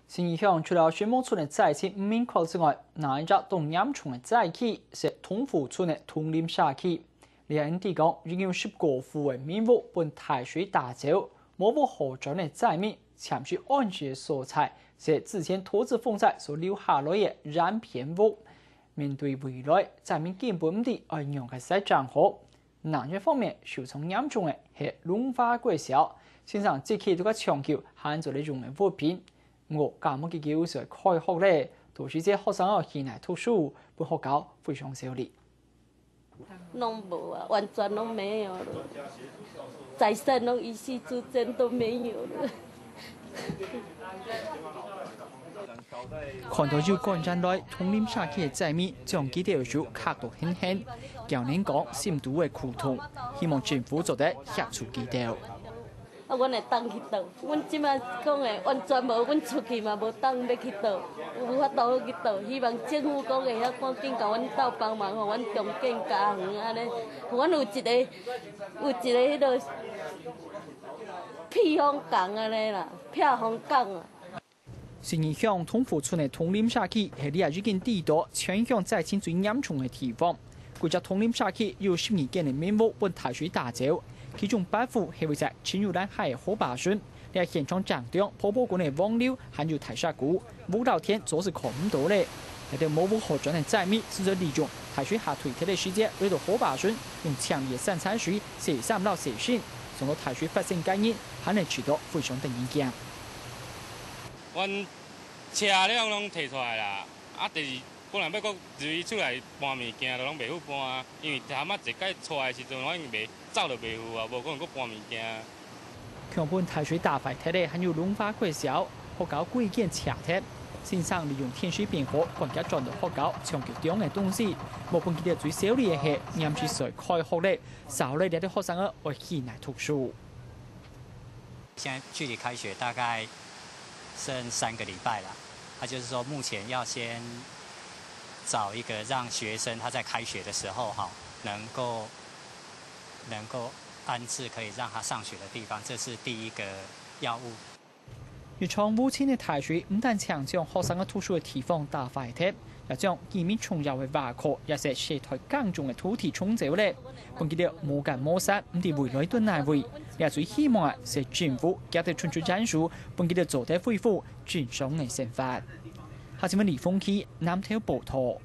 新影响除了水木村的灾情唔明确之外，另一只更严重的灾区是通福村的通林社区。连地讲已经有10个户的民屋被大水打走，无无河川的灾民潜去安全的所在，是之前土质风灾所留下来的染片屋。面对未来，灾民根本唔知安样嘅使账好。另一方面，受创严重的是龙华国小，先生即期都个抢救限制你用的物品。我教務機構是開學咧，導致這學生要前來讀書，本學校非常少哩。拢無啊，完全都沒有了，財產都一夕之間都沒有了。看到有幹站內通林社區嘅災民將幾條樹卡到輕輕，教練講心度嘅苦痛，希望政府做得協助幾條。啊，阮會當去倒，阮即擺講的完全無，阮出去嘛無當要去倒，無法度去倒。希望政府講會曉趕緊甲阮鬥幫忙，互阮重建家園安尼，互阮有一個迄個避風港安尼啦，避風港啊。新影響通福村嘅通林社區係呢日已經地道全鄉災情最嚴重嘅地方。嗰隻通林社區有12間嘅民屋被大水打走。其中8戶係位在淺入南海嘅河壩村，喺現場場中泡泡管嘅網流還有台沙谷，舞到天總是看唔到咧。喺度冇河川嘅災民試着利用台水下退退嘅時間，嚟到河壩村用強烈散產水射散到社區，從到台水發生感染，可能受到非常大影響。阮車輛攏摕出來啦，啊，第二本來要佫自己出來搬物件，就攏袂好搬啊，因為頭仔一解出來的時陣，我已經袂走就袂好啊，無可能佫搬物件。強本台水大塊體咧，還有龍華國小學校規件車鐵，先生利用天水變化，更加轉到學校搶救中嘅東西。無半記得最少嘅係嚴住水開學咧，少咧啲學生啊會起來讀書。現在距離開學大概剩3個禮拜啦，就是說目前要先找一個讓學生他在開學的時候能夠安置可以讓他上學的地方，這是第一個要務。越創烏村嘅大水唔但強將學生嘅讀書嘅地方大塊鐵，又將地面重要嘅瓦殼也是社台耕種嘅土地沖走咧。本記得冇間冇山，唔知未來都難為。也最希望係政府加啲春出戰術，本記得做得恢復正常嘅生活。下新聞李峰基南條報道。